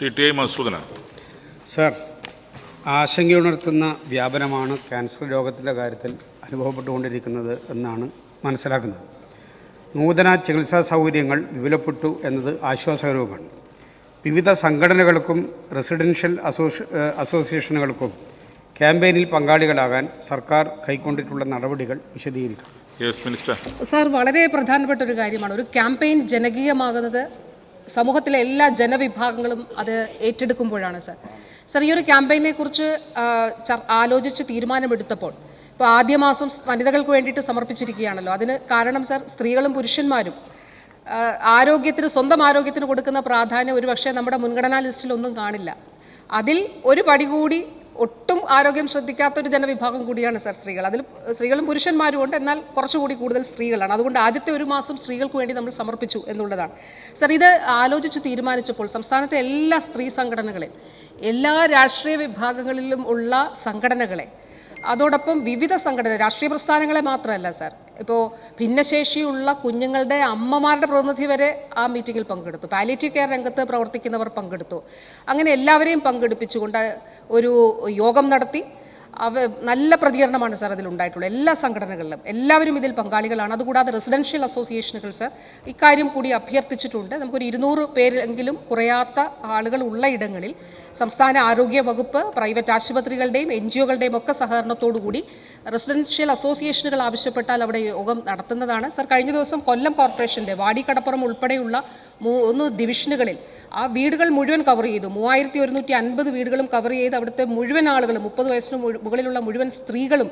Shri T I Madhusoodanan. Sir, ആശങ്കയുണർത്തുന്ന വ്യാപനമാണ് cancer രോഗത്തിൻ്റെ കാര്യത്തിൽ അനുഭവപ്പെട്ടുകൊണ്ടിരിക്കുന്നത് എന്നാണ് മനസ്സിലാക്കുന്നത്. നൂതന ചികിത്സാ സൗകര്യങ്ങൾ വിപുലപ്പെട്ടു എന്നത് ആശ്വാസകരവുമാണ്. വിവിധ സംഘടനകൾക്കും റെസിഡൻഷ്യൽ അസോസിയേഷനുകൾക്കും ക്യാമ്പയിനിൽ പങ്കാളികളാകാൻ സർക്കാർ കൈക്കൊണ്ടിട്ടുള്ള നടപടികൾ വിശദീകരിക്കും. സാർ, വളരെ പ്രധാനപ്പെട്ട ഒരു കാര്യമാണ്. ഒരു ക്യാമ്പയിൻ ജനകീയമാകുന്നത് സമൂഹത്തിലെ എല്ലാ ജനവിഭാഗങ്ങളും അത് ഏറ്റെടുക്കുമ്പോഴാണ്. സാർ, ഈ ഒരു ക്യാമ്പയിനെ കുറിച്ച് ആലോചിച്ച് തീരുമാനമെടുത്തപ്പോൾ ഇപ്പോൾ ആദ്യ മാസം വനിതകൾക്ക് വേണ്ടിയിട്ട് സമർപ്പിച്ചിരിക്കുകയാണല്ലോ. അതിന് കാരണം സാർ, സ്ത്രീകളും പുരുഷന്മാരും സ്വന്തം ആരോഗ്യത്തിന് കൊടുക്കുന്ന പ്രാധാന്യം ഒരുപക്ഷെ നമ്മുടെ മുൻഗണനാ ലിസ്റ്റിലൊന്നും കാണില്ല. അതിൽ ഒരു പടി കൂടി ഒട്ടും ആരോഗ്യം ശ്രദ്ധിക്കാത്തൊരു ജനവിഭാഗം കൂടിയാണ് സാർ സ്ത്രീകൾ. അതിൽ സ്ത്രീകളും പുരുഷന്മാരും ഉണ്ട്, എന്നാൽ കുറച്ചുകൂടി കൂടുതൽ സ്ത്രീകളാണ്. അതുകൊണ്ട് ആദ്യത്തെ ഒരു മാസം സ്ത്രീകൾക്ക് വേണ്ടി നമ്മൾ സമർപ്പിച്ചു എന്നുള്ളതാണ്. സാർ, ഇത് ആലോചിച്ച് തീരുമാനിച്ചപ്പോൾ സംസ്ഥാനത്തെ എല്ലാ സ്ത്രീ സംഘടനകളെ, എല്ലാ രാഷ്ട്രീയ വിഭാഗങ്ങളിലും ഉള്ള സംഘടനകളെ, അതോടൊപ്പം വിവിധ രാഷ്ട്രീയ പ്രസ്ഥാനങ്ങളെ മാത്രമല്ല സാർ, ഇപ്പോൾ ഭിന്നശേഷിയുള്ള കുഞ്ഞുങ്ങളുടെ അമ്മമാരുടെ പ്രതിനിധി വരെ ആ മീറ്റിങ്ങിൽ പങ്കെടുത്തു. പാലിയേറ്റീവ് കെയർ രംഗത്ത് പ്രവർത്തിക്കുന്നവർ പങ്കെടുത്തു. അങ്ങനെ എല്ലാവരെയും പങ്കെടുപ്പിച്ചുകൊണ്ട് ഒരു യോഗം നടത്തി. നല്ല പ്രതികരണമാണ് സാർ അതിലുണ്ടായിട്ടുള്ളത്. എല്ലാ സംഘടനകളിലും എല്ലാവരും ഇതിൽ പങ്കാളികളാണ്. അതുകൂടാതെ റെസിഡൻഷ്യൽ അസോസിയേഷനുകൾ സാർ ഇക്കാര്യം കൂടി അഭ്യർത്ഥിച്ചിട്ടുണ്ട്. നമുക്കൊരു 200 പേരെങ്കിലും കുറയാത്ത ആളുകൾ ഉള്ള ഇടങ്ങളിൽ സംസ്ഥാന ആരോഗ്യ വകുപ്പ്, പ്രൈവറ്റ് ആശുപത്രികളുടെയും NGOകളുടെയും ഒക്കെ സഹകരണത്തോടുകൂടി റെസിഡൻഷ്യൽ അസോസിയേഷനുകൾ ആവശ്യപ്പെട്ടാൽ അവിടെ യോഗം നടത്തുന്നതാണ്. സാർ, കഴിഞ്ഞ ദിവസം കൊല്ലം കോർപ്പറേഷൻ്റെ വാടിക്കടപ്പുറം ഉൾപ്പെടെയുള്ള 3 ഡിവിഷനുകളിൽ ആ വീടുകൾ മുഴുവൻ കവർ ചെയ്തു. 3150 വീടുകളും കവർ ചെയ്ത് അവിടുത്തെ മുഴുവൻ ആളുകളും 30 വയസ്സിന് മുകളിലുള്ള മുഴുവൻ സ്ത്രീകളും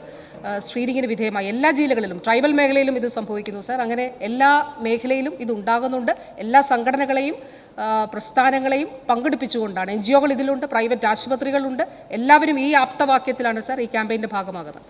സ്ക്രീനിങ്ങിന് വിധേയമായി. എല്ലാ ജില്ലകളിലും ട്രൈബൽ മേഖലയിലും ഇത് സംഭവിക്കുന്നു സാർ. അങ്ങനെ എല്ലാ മേഖലയിലും ഇത് ഉണ്ടാകുന്നുണ്ട്. എല്ലാ സംഘടനകളെയും പ്രസ്ഥാനങ്ങളെയും പങ്കെടുപ്പിച്ചുകൊണ്ടാണ്. NGOകൾ ഇതിലുണ്ട്, പ്രൈവറ്റ് ആശുപത്രികളുണ്ട്. എല്ലാവരും ഈ ആപ്തവാക്യത്തിലാണ് സാർ ഈ ക്യാമ്പയിൻ്റെ ഭാഗമാകുന്നത്.